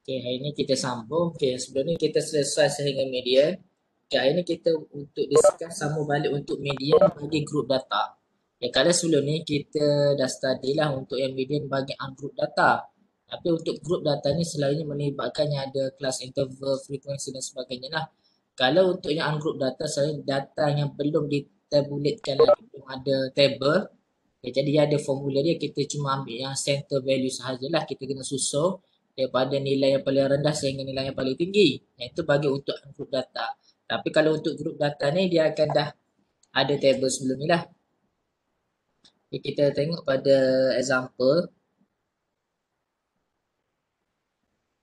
Okay, hari ini kita sambung. Okay, sebelum ni kita selesai sehingga median. Okay, hari ini kita untuk discuss sambung balik untuk median bagi group data. Okay, kalau sebelum ni kita dah study lah untuk yang median bagi ungroup data. Tapi untuk group data ni selalunya melibatkan yang ada kelas interval, frekuensi dan sebagainya lah. Kalau untuk yang ungroup data, selalunya data yang belum ditabulatekan lagi, belum ada table. Okay, jadi dia ada formula dia, kita cuma ambil yang center value sahajalah. Kita kena susun daripada nilai yang paling rendah sehingga nilai yang paling tinggi. Itu bagi untuk group data. Tapi kalau untuk group data ni dia akan dah ada table sebelum ni lah. Jadi kita tengok pada example.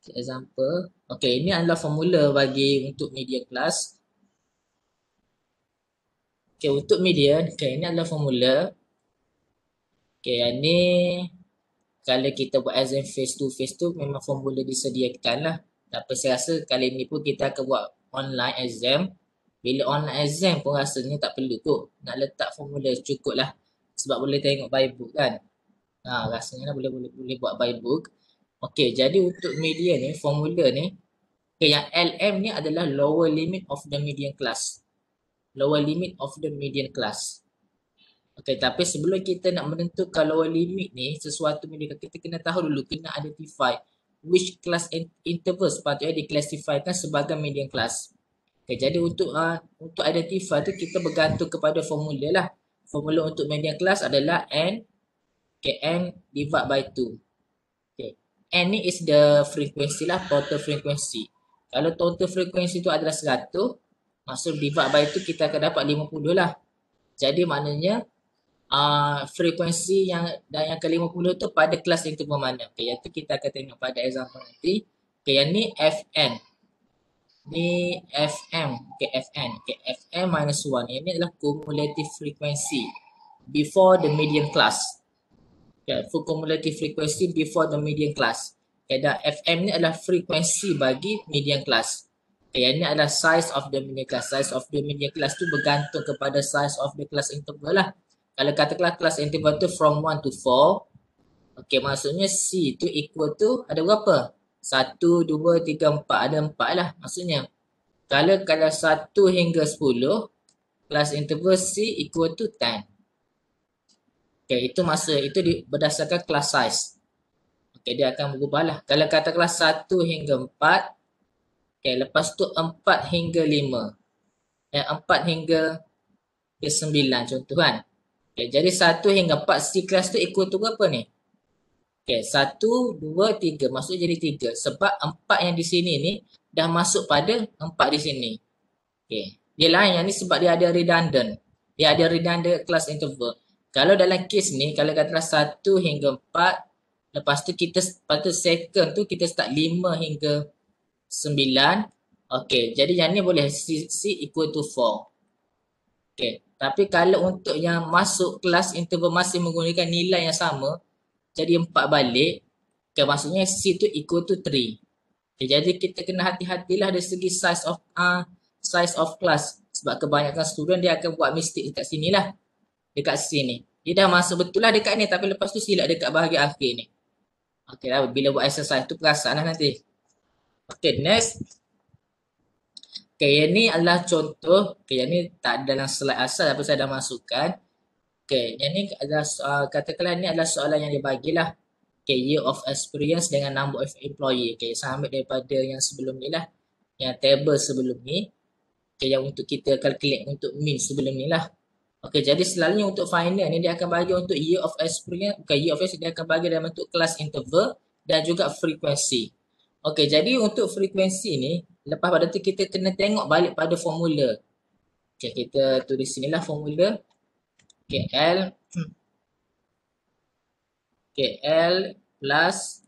Example. Okay, ini adalah formula bagi untuk median class. Okay, untuk median, okay, ini adalah formula. Okay, yang ni kalau kita buat exam face to memang formula disediakan lah. Tapi saya rasa kali ni pun kita akan buat online exam. Bila online exam pun rasanya tak perlu kot. Nak letak formula cukup lah. Sebab boleh tengok by book kan. Rasanya lah boleh buat by book. Okey, jadi untuk median ni, formula ni. Okay, yang LM ni adalah lower limit of the median class. Lower limit of the median class. Okay, tapi sebelum kita nak menentukan lower limit ni, sesuatu median, kita kena tahu dulu, kena identify which class interval sepatutnya diklasifikasikan sebagai median class. Okay, jadi untuk identify tu kita bergantung kepada formula lah. Formula untuk median class adalah N, okay, N divide by 2. Okay. N ni is the frequency lah, total frequency. Kalau total frequency tu adalah 100, maksud divide by 2 kita akan dapat 50 lah. Jadi maknanya frekuensi yang ke-50 tu pada kelas interval mana. Okay, yang tu kita akan tengok pada example nanti. Okay, yang ni Fn. Ni Fm. Okay, Fn. Okay, Fm minus 1. Ini adalah cumulative frequency before the median class. Okay, full cumulative frequency before the median class. Okay, dan Fm ni adalah frekuensi bagi median class. Okay, yang ni adalah size of the median class. Size of the median class tu bergantung kepada size of the class interval lah. Kalau katakanlah kelas interval tu from 1 to 4. Okay, maksudnya C tu equal to ada berapa? 1, 2, 3, 4. Ada 4 lah maksudnya. Kalau 1 hingga 10, kelas interval C equal to 10. Okay, itu berdasarkan kelas size. Okay, dia akan berubah lah. Kalau katakanlah 1 hingga 4. Okay, lepas tu 4 hingga 5. 4 hingga 9 contoh kan. Okay, jadi 1 hingga 4 C kelas tu equal to berapa ni? Okay, 1, 2, 3. Maksudnya jadi 3. Sebab 4 yang di sini ni dah masuk pada 4 di sini. Okay. Dia lain yang ni sebab dia ada redundant. Dia ada redundant class interval. Kalau dalam case ni, kalau katalah 1 hingga 4. Lepas tu kita, pada second tu kita start 5 hingga 9. Okay, jadi yang ni boleh C equal to 4. Okay. Tapi kalau untuk yang masuk kelas interval masih menggunakan nilai yang sama, jadi 4 balik, okay, maksudnya C tu equal to 3. Okay, jadi kita kena hati-hatilah dari segi size of class. Sebab kebanyakan student dia akan buat mistake dekat sini lah. Dekat sini. Dia dah masuk betul lah dekat ni, tapi lepas tu silap dekat bahagian akhir ni. Okay lah, bila buat exercise tu perasan lah nanti. Okay, next. Okay, yang ni adalah contoh. Okay, yang ni tak dalam slide asal tapi saya dah masukkan. Okay, yang ni adalah katakanlah ni adalah soalan yang dibagilah. Okay, year of experience dengan number of employee. Okay, saya ambil daripada yang sebelum ni lah. Yang table sebelum ni. Okay, yang untuk kita calculate untuk mean sebelum ni lah. Okay, jadi selalunya untuk final ni dia akan bagi untuk year of experience. Okay, year of experience dia akan bagi dalam bentuk class interval dan juga frekuensi. Okay, jadi untuk frekuensi ni, lepas pada tu kita kena tengok balik pada formula. Okay, kita tulis sinilah formula. Okay, L plus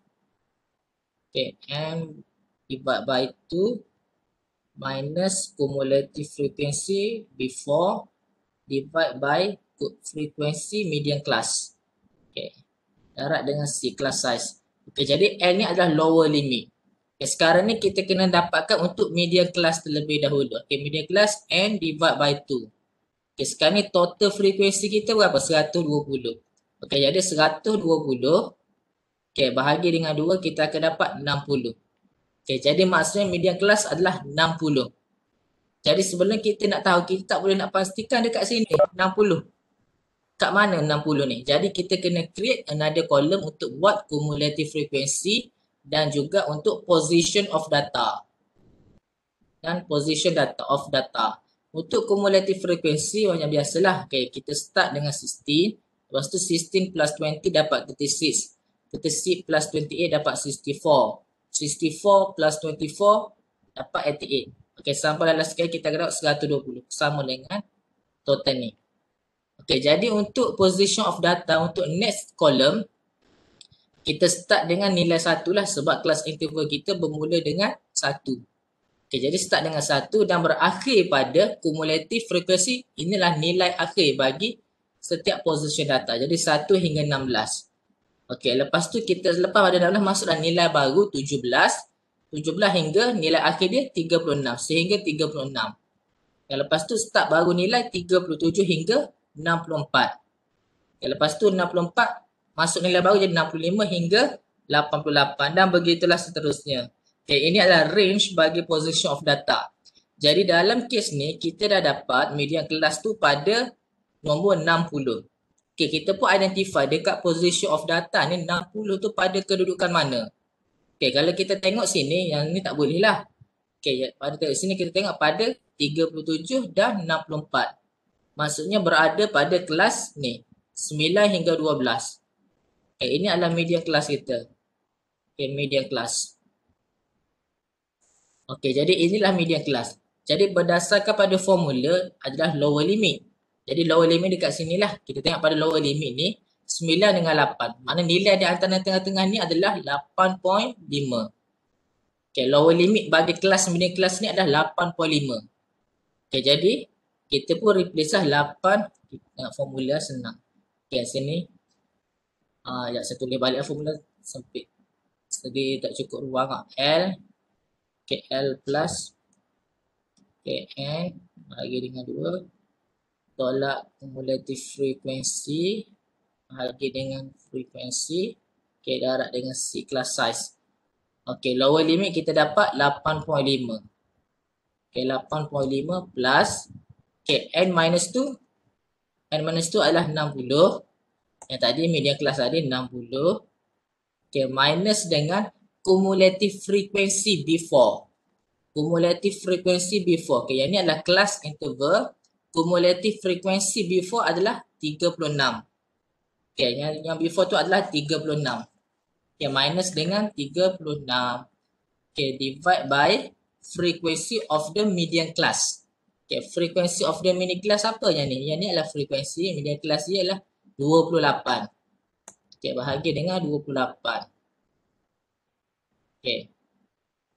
M divide by 2 minus cumulative frequency before divide by frequency median class. Okay, darab dengan C class size. Okay, jadi L ni adalah lower limit. Okay, sekarang ni kita kena dapatkan untuk median class terlebih dahulu. Okay, median class N divide by 2. Okay, sekarang ni total frekuensi kita berapa? 120. Okay, jadi 120. Okay, bahagi dengan 2 kita akan dapat 60. Okay, jadi maksudnya median kelas adalah 60. Jadi sebelum kita nak tahu, kita tak boleh nak pastikan dekat sini 60. Kat mana 60 ni? Jadi kita kena create another column untuk buat cumulative frequency dan juga untuk position of data. Dan position data of data. Untuk cumulative frequency macam biasalah. Okay, kita start dengan 16. Lepas tu 16 plus 20 dapat 36. 36 plus 28 dapat 64. 64 plus 24 dapat 88. Okay, sampai last sekali kita dapat 120. Sama dengan total ni. Okay, jadi untuk position of data untuk next column, kita start dengan nilai 1 lah sebab kelas interval kita bermula dengan 1. Okay, jadi start dengan 1 dan berakhir pada cumulative frequency. Inilah nilai akhir bagi setiap position data. Jadi 1 hingga 16. Okay, lepas tu kita lepas pada 16 masuklah nilai baru 17. 17 hingga nilai akhir dia 36 sehingga 36. Dan lepas tu start baru nilai 37 hingga 64. Okay, lepas tu 64 masuk nilai baru jadi 65 hingga 88 dan begitulah seterusnya. Okay, ini adalah range bagi position of data. Jadi dalam kes ni kita dah dapat median kelas tu pada nombor 60. Okay, kita pun identify dekat position of data ni 60 tu pada kedudukan mana. Okay, kalau kita tengok sini yang ni tak boleh lah. Okay, pada sini kita tengok pada 37 dan 64. Maksudnya berada pada kelas ni 9 hingga 12. Okay, ini adalah median kelas kita. Okay, median kelas. Okay, jadi inilah median kelas. Jadi berdasarkan pada formula adalah lower limit. Jadi lower limit dekat sinilah. Kita tengok pada lower limit ni 9 dengan 8. Mana nilai di antara tengah-tengah ni adalah 8.5. Okay, lower limit bagi kelas median kelas ni adalah 8.5. Okay, jadi kita pun replace lah 8. Tengok formula senang. Okay, sini. Ya, saya tulis balik formula sempit. Jadi tak cukup ruang lah. L. Okay, L plus. Okay, N. Bagi dengan 2. Tolak cumulative frequency. Bagi dengan frequency. Okay, darab dengan C class size. Okay, lower limit kita dapat 8.5. Okay, 8.5 plus. Okay, N minus 2. N minus 2 adalah 60. Yang tadi median kelas tadi 60. Okay, minus dengan cumulative frequency before. Cumulative frequency before. Okay, yang ni adalah kelas interval. Cumulative frequency before adalah 36. Okay, yang before tu adalah 36. Okay, minus dengan 36. Okay, divide by frequency of the median class. Okay, frequency of the median class apa yang ni? Yang ni adalah frequency, median class dia adalah 28. Okay, bahagi dengan 28. Okay.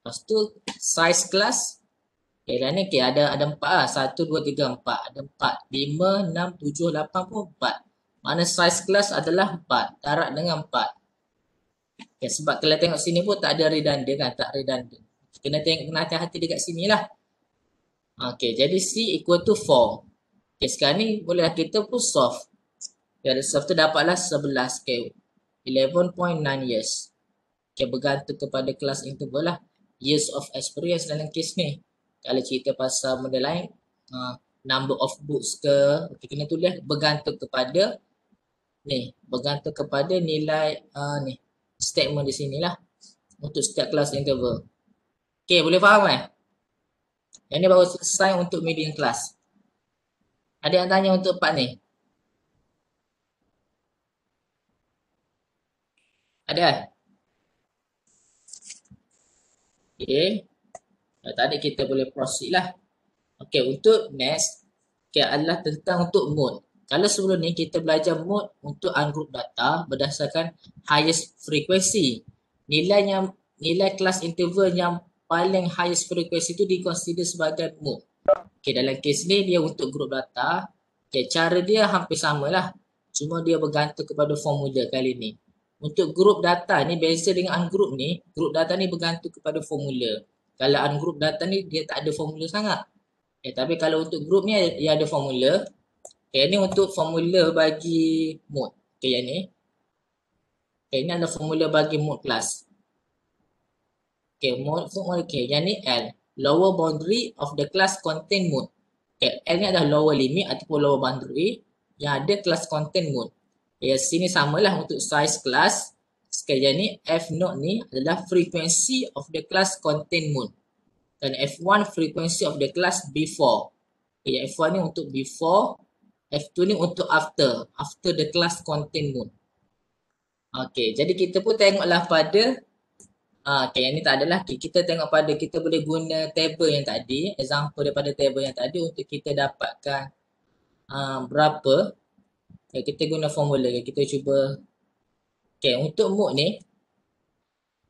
Lepas tu size class. Okay, dan ni okay, ada 4 lah. 1, 2, 3, 4. Ada 4. 5, 6, 7, 8 pun 4. Mana size class adalah 4. Darab dengan 4. Okay, sebab kalau tengok sini pun tak ada redundant kan. Tak redundant. Kena tengok, kena hati-hati dekat sini lah. Okay, jadi C equal to 4. Okay, sekarang ni boleh kita pun solve. Dari solve tu dapatlah 11. Okay, 11.9 years. Okay, bergantung kepada kelas interval lah. Years of experience dalam kes ni. Kalau cerita pasal benda lain, number of books ke, okay, kena tulis bergantung kepada ni. Bergantung kepada nilai ni. Statement di sini lah. Untuk setiap kelas interval. Okay, boleh faham kan? Yang ni baru selesai untuk median class. Ada yang tanya untuk part ni? Ada? Okay. Tadi kita boleh proceed lah. Okay, untuk next. Okay, adalah tentang untuk mode. Kalau sebelum ni kita belajar mode untuk ungroup data berdasarkan highest frequency. Nilai kelas interval yang paling highest frequency itu dikonsider sebagai mode. Okay, dalam kes ni dia untuk group data. Okay, cara dia hampir sama lah. Cuma dia bergantung kepada formula kali ni. Untuk group data ni beza dengan ungroup ni. Group data ni bergantung kepada formula. Kalau ungroup data ni dia tak ada formula sangat. Okay, tapi kalau untuk group ni dia ada formula. Okay, ni untuk formula bagi mode. Okay, yang ni. Okay, ini adalah formula bagi mode class. Okay, mode for mode. Okay, yang ni L. Lower boundary of the class contain mode. Okay, L ni adalah lower limit ataupun lower boundary yang ada class contain mode. Okay, sini samalah untuk size class. Sekali ni F node ni adalah frequency of the class contain mode. Dan F1 frequency of the class before. Okay, F1 ni untuk before, F2 ni untuk after the class contain mode. Okay, jadi kita pun tengoklah pada okay, yang ni tak adalah. Kita tengok pada kita boleh guna table yang tadi, example daripada table yang tadi untuk kita dapatkan berapa. Okay, kita guna formula. Kita cuba. Okay, untuk mode ni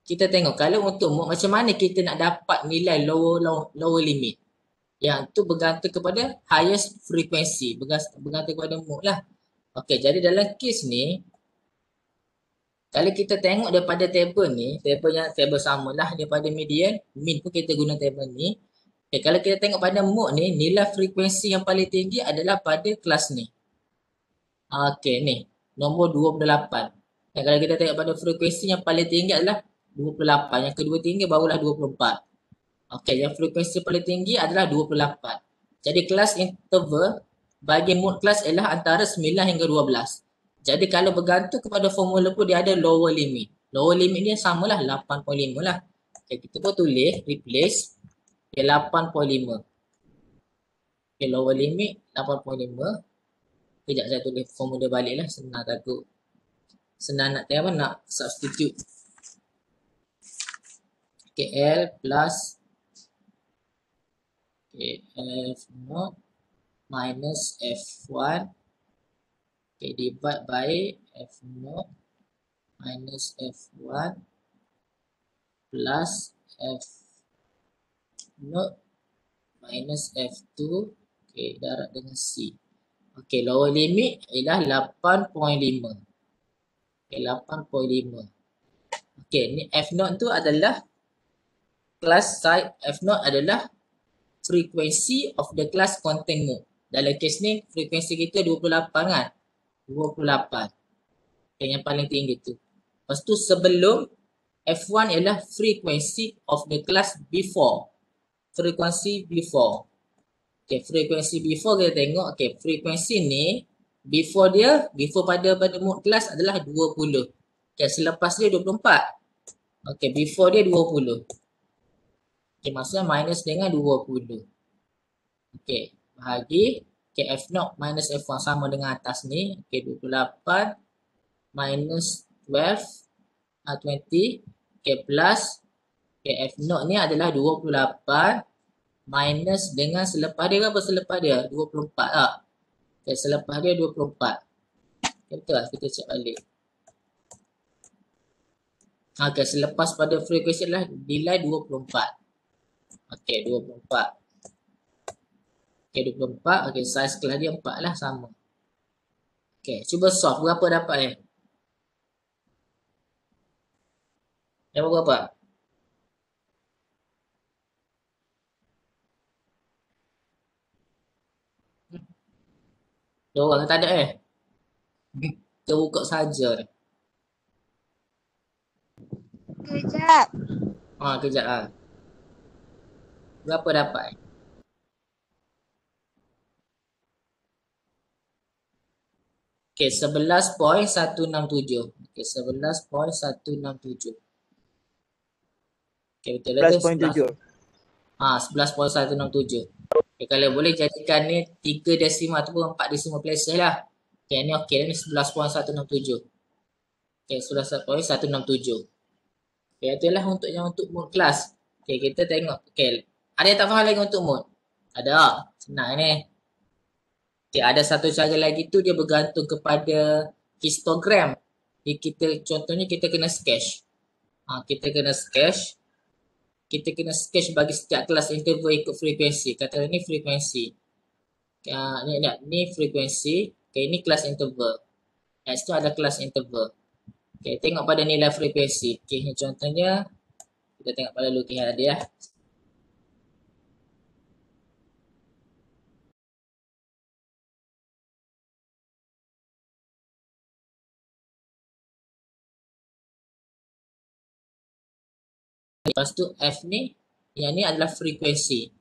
kita tengok kalau untuk mode macam mana kita nak dapat nilai lower limit. Yang tu bergantung kepada highest frequency, bergantung kepada mode lah. Okay, jadi dalam kes ni kalau kita tengok daripada table ni, table samalah daripada median, min pun kita guna table ni. Okay, kalau kita tengok pada mode ni, nilai frekuensi yang paling tinggi adalah pada kelas ni. Okay, ni nombor 28. Dan kalau kita tengok pada frekuensi yang paling tinggi adalah 28. Yang kedua tinggi barulah 24. Okay, yang frekuensi paling tinggi adalah 28. Jadi kelas interval bagi mode kelas ialah antara 9 hingga 12. Jadi kalau bergantung kepada formula pun dia ada lower limit. Lower limit ni samalah 8.5 lah. Okay, kita pun tulis replace okay, 8.5. Okay, lower limit 8.5. Sekejap saya tulis formula balik lah. Senang takut. Senang nak tengok nak substitute. Okay, L plus okay, F0 minus F1 okay, divide by F0 minus F1 plus F0 minus F2 okay, darab dengan C. Okay, lower limit ialah 8.5. Okay, 8.5. Okay, ni F0 tu adalah class size. F0 adalah frequency of the class contain mode. Dalam kes ni frekuensi kita 28 kan. 28. Okay, yang paling tinggi tu. Lepas tu sebelum F1 ialah frequency of the class before. Frekuensi before. Okay, frekuensi before kita tengok. Okay, frekuensi ni before dia, before pada mode class adalah 20. Okay, selepas dia 24. Okay, before dia 20. Okay, maksudnya minus dengan 20. Okay, bahagi. Okay, F0 minus F1 sama dengan atas ni. Okay, 28 minus 12, 20. Okay, plus. Okay, F0 ni adalah 28 minus dengan selepas dia apa selepas dia? 24 lah. Okay, selepas dia 24. Okay, betul lah, kita cek balik. Okay, selepas pada frekuensi adalah nilai 24. Okay, 24. Okay, 24. Okay, size kelas dia 4 lah, sama. Okay, cuba solve. Berapa dapat ni? Dapat berapa? Dua orang tak ada Kita buka saja ni. Kejap. Kejap lah. Berapa dapat? Okay, 11.167. Okay, 11.167. Okay, betul lah tu? 11.7. 11.167. Okay, kalau boleh jadikan ni 3 desimal ataupun 4 desimal places lah. Okay, ni okay, ni 11.167. Okay, 11.167. Okay, itulah untuk yang untuk mode kelas. Okay, kita tengok. Okay, ada yang tak faham lagi untuk mode? Ada. Senang ni. Okay, ada satu cara lagi tu dia bergantung kepada histogram. Jadi contohnya kita kena sketch. Kita kena sketch. Kita kena sketch bagi setiap kelas interval ikut frekuensi. Katakanlah ni frekuensi. Ni frekuensi. Okay, ini kelas interval. Next tu ada kelas interval. Okay, tengok pada nilai frekuensi. Okay, contohnya kita tengok pada lukisan dia. Lepas tu F ni, yang ni adalah frekuensi.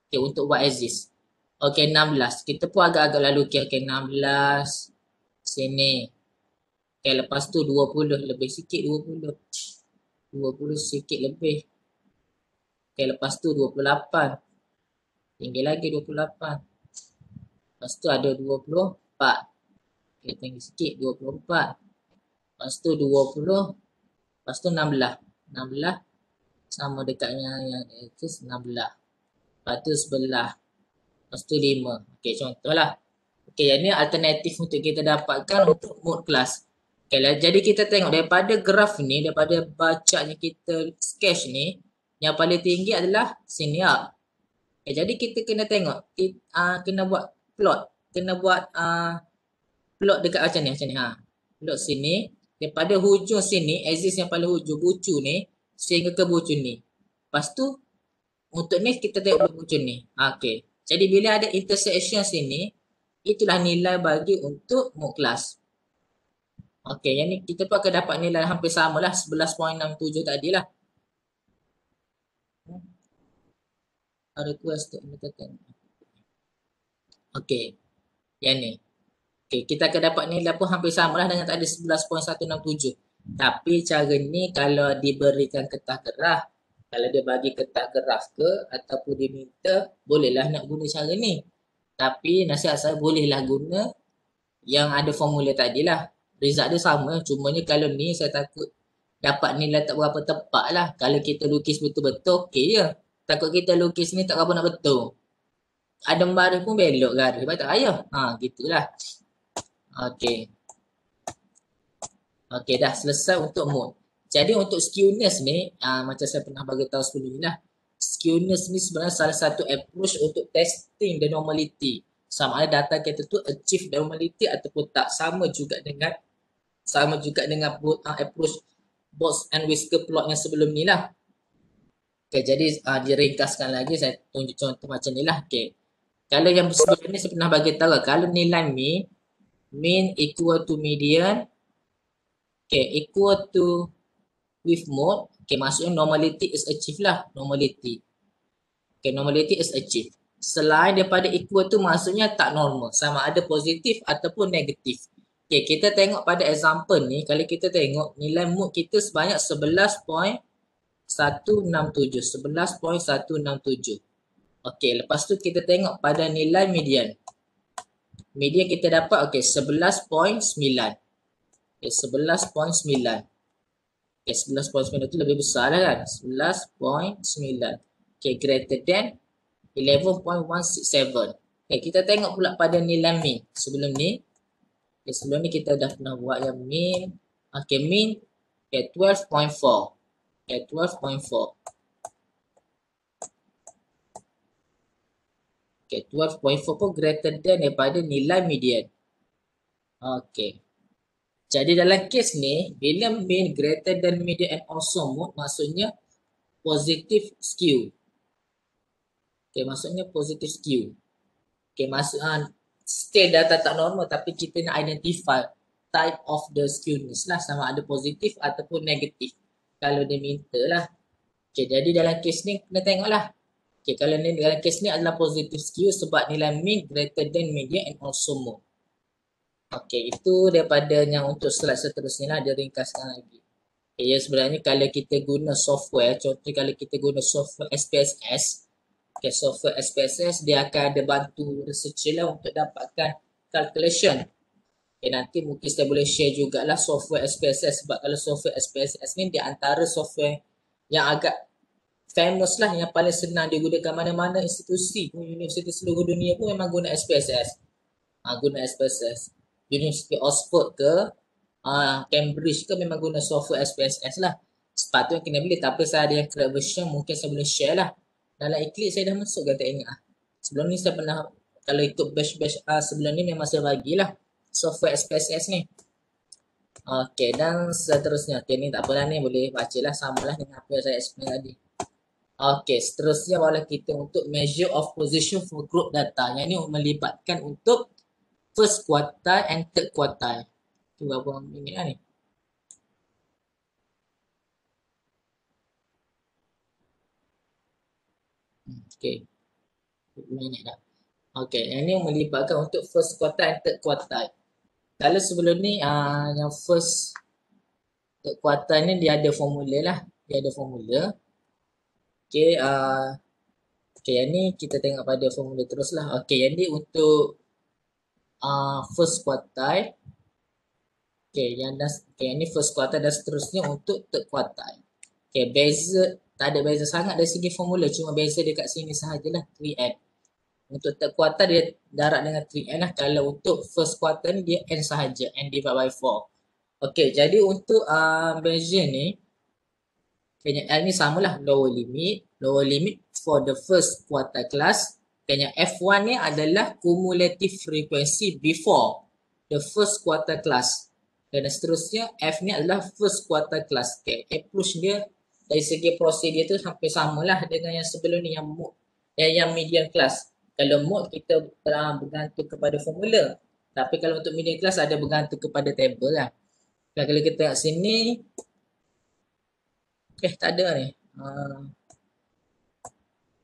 Okay, untuk buat axis. Okay, 16. Kita pun agak-agak lalu okay, 16. Sini. Okay, lepas tu 20. Lebih sikit 20. 20 sikit lebih. Okay, lepas tu 28. Tinggi lagi 28. Lepas tu ada 24. Okay, tinggi sikit 24. Lepas tu 20. Lepas tu 16. 16 sama dekatnya yang itu 16. Lepas tu sebelah. Lepas tu 5. Okay, contohlah. Okay, yang ni alternatif untuk kita dapatkan untuk mode kelas. Okay, jadi kita tengok daripada graf ni, daripada bacanya kita sketch ni, yang paling tinggi adalah sini lah. Okay, jadi kita kena tengok, kena buat plot. Kena buat plot dekat macam ni. Ha. Plot sini. Daripada hujung sini, axis yang paling hujung, bucu ni, sehingga ke bucu ni. Lepas tu, untuk ni kita tengok bucu ni. Okay. Jadi bila ada intersection sini, itulah nilai bagi untuk mode kelas. Okey, yang ni kita pun akan dapat nilai hampir sama lah, 11.67 tadi lah. Request untuk menyatakan. Okey, yang ni. Okey, kita akan dapat nilai pun hampir sama lah dengan tadi 11.167. Tapi cara ni kalau diberikan kertas gerah, kalau dia bagi kertas gerah ke ataupun dia minta, bolehlah nak guna cara ni. Tapi nasihat saya bolehlah guna yang ada formula tadi lah. Result dia sama, cumanya kalau ni saya takut dapat nilai tak berapa tepat lah. Kalau kita lukis betul-betul, okey je. Takut kita lukis ni tak berapa nak betul. Ada baris pun belok garis. Sebab tak payah. Gitulah. Okey. Okey, dah selesai untuk mode. Jadi untuk skewness ni, macam saya pernah bagi tahu sebelum ni lah. Skewness ni sebenarnya salah satu approach untuk testing the normality. Sama ada data kita tu achieve normality ataupun tak. Sama juga dengan approach box and whisker plot yang sebelum ni lah. Okay, jadi diringkaskan lagi, saya tunjuk contoh macam ni lah. Okay. Kalau yang sebelum ni saya pernah bagi tahu, kalau nilai mean equal to median, okay, equal to with mode, okay, maksudnya normality is achieved lah, normality. Okay, normality is achieved. Selain daripada equal tu maksudnya tak normal, sama ada positif ataupun negatif. Okay, kita tengok pada example ni, kalau kita tengok nilai mode kita sebanyak 11.167. 11.167. Okey, lepas tu kita tengok pada nilai median. Median kita dapat okey 11.9. Okey, 11.9. Okey, 11.9 tu lebih besar lah kan? 11.9. Okey, greater than 11.167. Okey, kita tengok pula pada nilai mean. Sebelum ni kita dah pernah buat yang mean. Okey, mean okey 12.4. Okey, 12.4. Okay, 12.4 pun greater than daripada nilai median. Okay. Jadi dalam kes ni, bila mean greater than median and also mode, maksudnya positive skew. Okay, maksudnya positive skew. Okay, maksudnya still data tak normal tapi kita nak identify type of the skewness lah, sama ada positif ataupun negatif. Kalau dia minta lah. Okay, jadi dalam kes ni kena tengok lah. Okay, kalau ni dalam kes ni adalah positive skew sebab nilai mean greater than median and also mode. Okay, itu daripada yang untuk slide seterusnya lah, dia ringkaskan lagi. Okay, ya sebenarnya kalau kita guna software, contoh kalau kita guna software SPSS, okay, software SPSS dia akan ada bantu researcher lah untuk dapatkan calculation. Okay, nanti mungkin saya boleh share jugalah software SPSS sebab kalau software SPSS ni dia antara software yang agak famous lah, yang paling senang digunakan mana-mana institusi, universiti seluruh dunia pun memang guna SPSS. Guna SPSS. Universiti Oxford ke, Cambridge ke memang guna software SPSS lah. Sepatutnya kena beli, tapi saya ada yang correct version, mungkin saya boleh share lah. Dalam Eclipse saya dah masuk ke tak ingat lah. Sebelum ni saya pernah, kalau ikut batch-batch sebelum ni memang saya bagilah software SPSS ni. Okay, dan seterusnya. Okay, ni tak apalah ni, boleh baca lah, samalah dengan apa yang saya explain tadi. Okay, seterusnya barulah kita untuk measure of position for group data. Yang ni melibatkan untuk first quartile and third quartile. Tu berapa minit lah ni? Okay. Minit dah. Okay. Yang ni melibatkan untuk first quartile and third quartile. Kalau sebelum ni yang first third quartile ni dia ada formula lah. Dia ada formula. Okay. Okay. Yang ni kita tengok pada formula terus lah. Okay. Yang ni untuk first quartile. Okay. Yang ni first quartile dan seterusnya untuk third quartile. Okay. Beza. Tak ada beza sangat dari segi formula. Cuma beza dekat sini sahajalah. 3n. Untuk third quartile dia darab dengan 3n lah. Kalau untuk first quartile ni dia n sahaja. N divided by 4. Okay. Jadi untuk measure ni. Kena L ni samalah. Lower limit. Lower limit for the first quartile class. Kena F1 ni adalah cumulative frequency before the first quartile class. Dan seterusnya F ni adalah first quartile class. Okay. Approach dia dari segi prosedur tu hampir samalah dengan yang sebelum ni, yang mode, yang median class. Kalau mode kita bergantung kepada formula. Tapi kalau untuk median class ada bergantung kepada table lah. Dan kalau kita tengok sini, tak ada ni.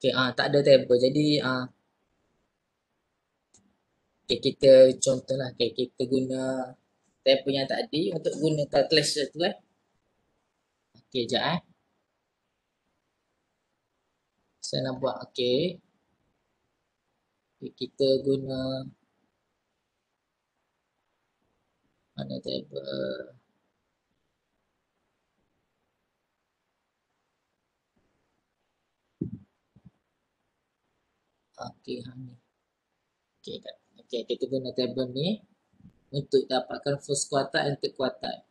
Tak ada table. Jadi kita contohlah, kita guna table yang tadi untuk guna calculation tu . Sekejap saya nak buat kita guna mana table. Kita guna table ni untuk dapatkan first quartile and third quartile.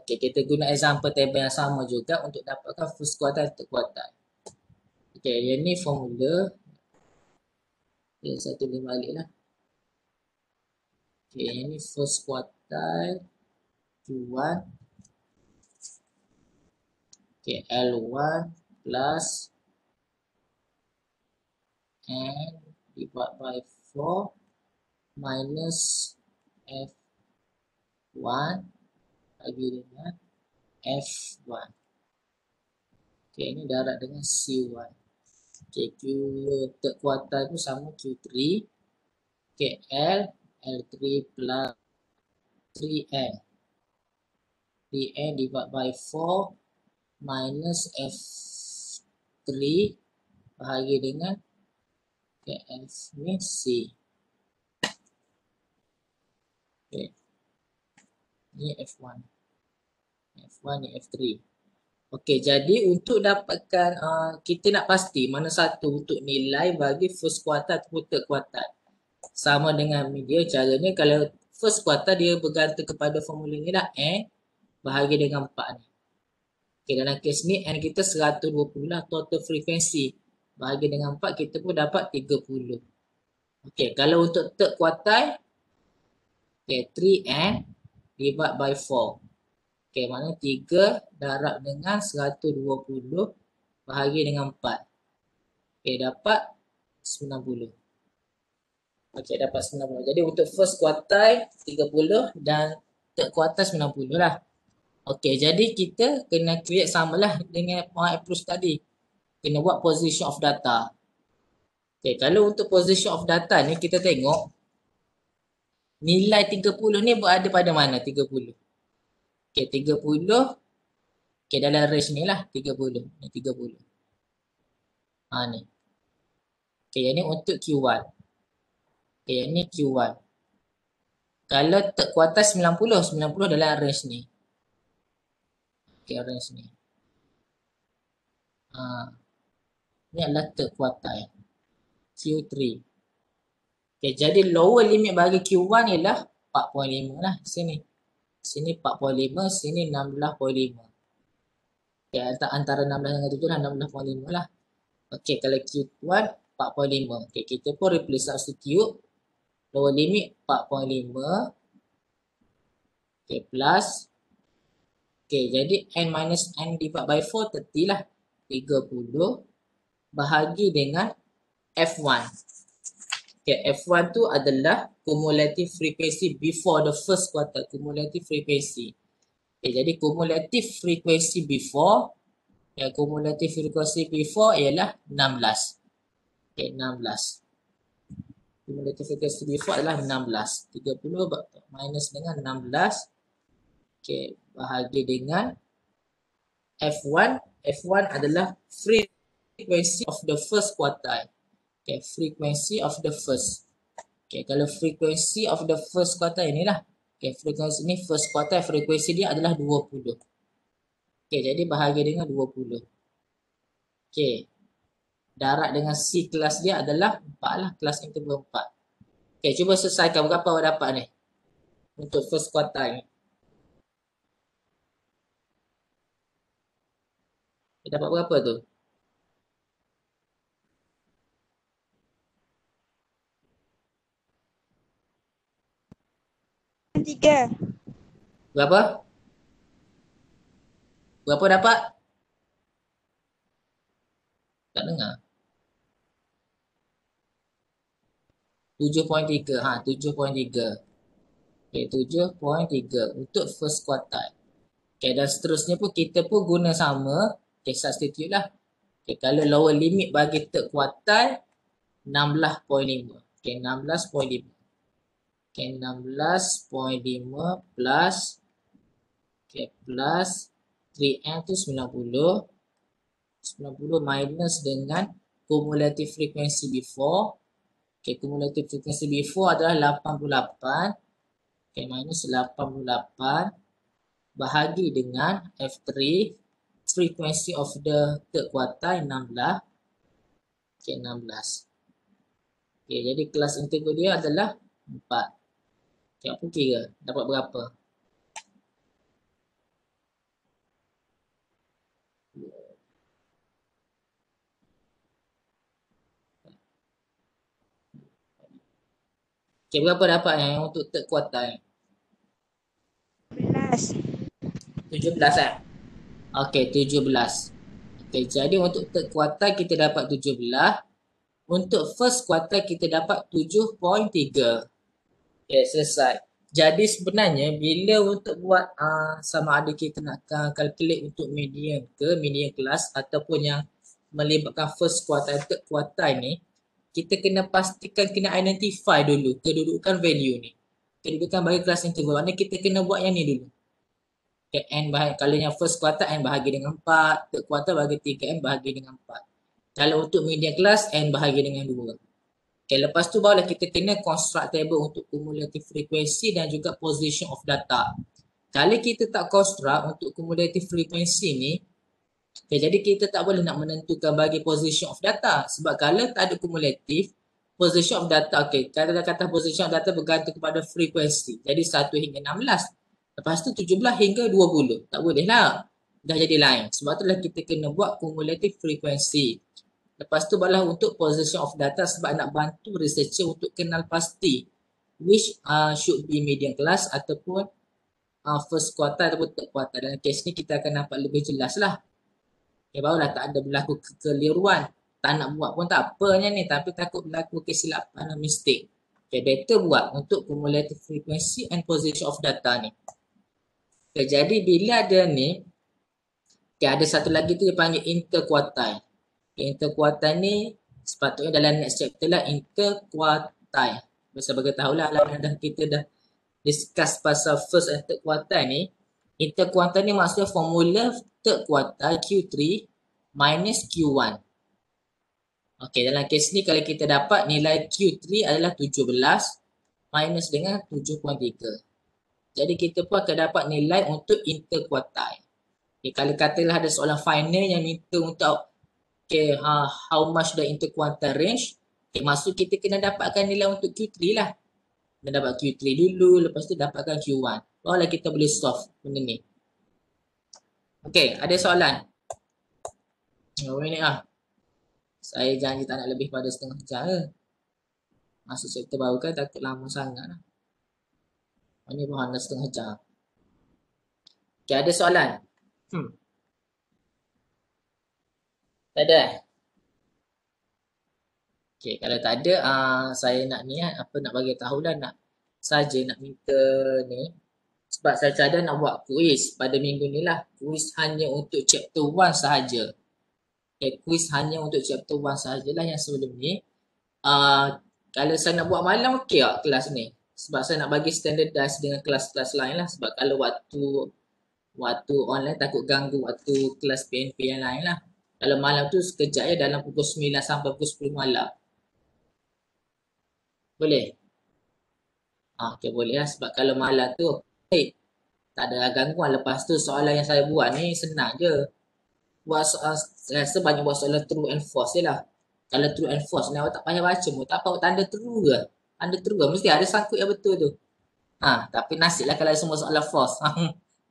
Kita guna example table yang sama juga untuk dapatkan first quartile and third quartile. Yang ni formula. Saya tulis balik lah. Yang ni first quartile Q1. L1 plus N divided by 4 minus F1 bagi dengan F1. Ini darab dengan C1. Q third quartile tu sama Q3. L3 plus 3N. 3N divided by 4 minus F3 bahagi dengan F ni C. Ni F1. F1 ni F3. Jadi untuk dapatkan kita nak pasti mana satu untuk nilai bagi first quartile atau third quartile. Sama dengan media, caranya kalau first quartile dia bergantung kepada formula ni lah, N bahagi dengan 4 ni. Dalam kes ni N kita 120 lah total frekuensi. Bahagi dengan 4 kita pun dapat 30. Kalau untuk third quartile 3N divided by 4. Mana 3 darab dengan 120 bahagi dengan 4. Dapat 90. Dapat 90. Jadi untuk first quartile 30 dan third quartile 90 lah. Jadi kita kena create samalah dengan approach tadi. Kena buat position of data. Kalau untuk position of data ni kita tengok nilai 30 ni berada pada mana 30? 30 dalam range ni lah 30. Ni 30. Ni. Yang ni untuk Q1. Yang ni Q1. Kalau third quartile 90 dalam range ni. Range ni. Ni adalah third quartile. Q3. Jadi lower limit bagi Q1 ialah 4.5 lah sini. Sini 4.5, sini 16.5. Antara 16 dengan 7 lah 16.5 lah. Kalau Q1 4.5. Kita pun replace substitute. Lower limit 4.5. Plus. Jadi N minus N divided by 4 30 lah. 30 bahagi dengan F1. F1 tu adalah cumulative frequency before the first quartile. Cumulative frequency. Okay, jadi cumulative frequency before, cumulative frequency before ialah 16. Okay, 16. Cumulative frequency before adalah 16. 30 minus dengan 16. Okay, bahagi dengan F1. F1 adalah frequency of the first quartile. Okay, frequency of the first. Okay, kalau frequency of the first quartile inilah. Okay, frekuensi ini first quartile, frekuensi dia adalah 20. Okay, jadi bahagi dengan 20. Okay, darat dengan C kelas dia adalah 4 lah, kelas interval 4. Okay, cuba selesaikan berapa awak dapat ni untuk first quartile ni. Okay, dapat berapa tu? Tiga. Berapa? Berapa dapat? Tak dengar. 7.3. Ha, 7.3. Okay, 7.3 untuk first quartile. Okay, dan seterusnya pun kita pun guna sama. Okay, substitute lah. Okay, kalau lower limit bagi third quartile 16.5. Okay, 16.5. Okay, 16.5 plus okay, plus 3M tu 90. 90 minus dengan cumulative frequency before. Okay, cumulative frequency before adalah 88. Okay, minus 88 bahagi dengan F3, frequency of the third quartile 16. Okay, 16. Okay, jadi kelas integral dia adalah 4. Okay, apa kira? Dapat berapa? Okay, berapa dapat yang untuk third quartile? 11. 17 eh? Okay, 17. Okay, jadi untuk third quartile kita dapat 17. Untuk first quartile kita dapat 7.3. Okay, selesai. Jadi sebenarnya bila untuk buat sama ada kita nak calculate untuk median ke median kelas ataupun yang melibatkan first quartile, third quartile ni, kita kena pastikan, kena identify dulu kedudukan value ni. Kedudukan bagi kelas interval. Maknanya kita kena buat yang ni dulu. Okay, N bahagi, kalau yang first quartile N bahagi dengan 4, third quartile bahagi 3, N bahagi dengan 4. Kalau untuk median kelas N bahagi dengan 2. Okay, lepas tu barulah kita kena construct table untuk cumulative frequency dan juga position of data. Kalau kita tak construct untuk cumulative frequency ni, okay, jadi kita tak boleh nak menentukan bagi position of data. Sebab kalau tak ada cumulative, position of data, okay, kata position of data bergantung kepada frekuensi. Jadi 1 hingga 16. Lepas tu 17 hingga 20. Tak boleh lah. Dah jadi lain. Sebab itulah kita kena buat cumulative frequency. Lepas tu barulah untuk position of data sebab nak bantu researcher untuk kenal pasti which should be median class ataupun first quartile ataupun third quartile. Dalam kes ni kita akan nampak lebih jelas lah. Okay, barulah tak ada berlaku kekeliruan. Tak nak buat pun tak apanya ni, tapi takut berlaku kesilapan dan mistake. Okay, better buat untuk cumulative frequency and position of data ni. Okay, jadi bila ada ni, okay, ada satu lagi tu dia panggil interquartile. Interquartile ni sepatutnya dalam next chapter lah, interquartile. Sebagai tahulah lah kita dah discuss pasal first and third quartile ni. Interquartile ni maksudnya formula third quartile Q3 minus Q1. Okey, dalam kes ni kalau kita dapat nilai Q3 adalah 17 minus dengan 7.3. Jadi kita pun akan dapat nilai untuk interquartile. Okay, kalau katalah ada soalan final yang minta untuk okay, how much the interquartile range, okay, maksud kita kena dapatkan nilai untuk Q3 lah. Kena dapat Q3 dulu, lepas tu dapatkan Q1. Barulah kita boleh solve benda ni. Okay, ada soalan? Berapa minit lah? Saya janji tak nak lebih pada setengah jam ke. Masuk sektor baru kan takut lama sangat lah. Ini pun hanya setengah jam. Okay, ada soalan? Tak ada eh? Okay, kalau tak ada, saya nak ni apa nak bagi tahu lah, nak saja nak minta ni Sebab saya cadang nak buat kuis pada minggu ni lah. Kuis hanya untuk chapter 1 sahaja. Okay, kuis hanya untuk chapter 1 sahajalah yang sebelum ni. Kalau saya nak buat malam, okey tak kelas ni? Sebab saya nak bagi standardize dengan kelas-kelas lain lah. Sebab kalau waktu online takut ganggu waktu kelas PNP yang lain lah. Kalau malam tu sekejap ya dalam pukul 9 sampai pukul 10 malam. Boleh? Okey boleh lah. Sebab kalau malam tu, tak ada gangguan. Lepas tu soalan yang saya buat ni senang je. Buat soal, saya rasa banyak buat soalan true and false je lah. Kalau true and false ni awak tak payah baca pun. Tak apa awak tanda true ke? Tanda true ke? Mesti ada sangkut yang betul tu. Tapi nasib lah kalau semua soalan false.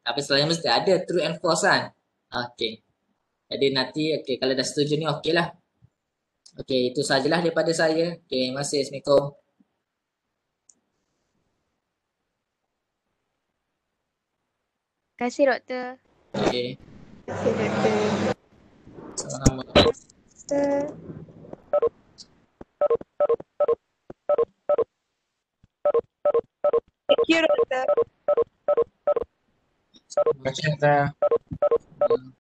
Tapi selain mesti ada true and false kan? Okey. Jadi nanti kalau dah setuju ni okey lah. Okey, itu sajalah daripada saya. Okey, terima kasih. Assalamualaikum. Terima kasih doktor. Okey. Terima kasih doktor. Sama-sama. Doktor. Thank you doktor. Terima kasih, Doktor.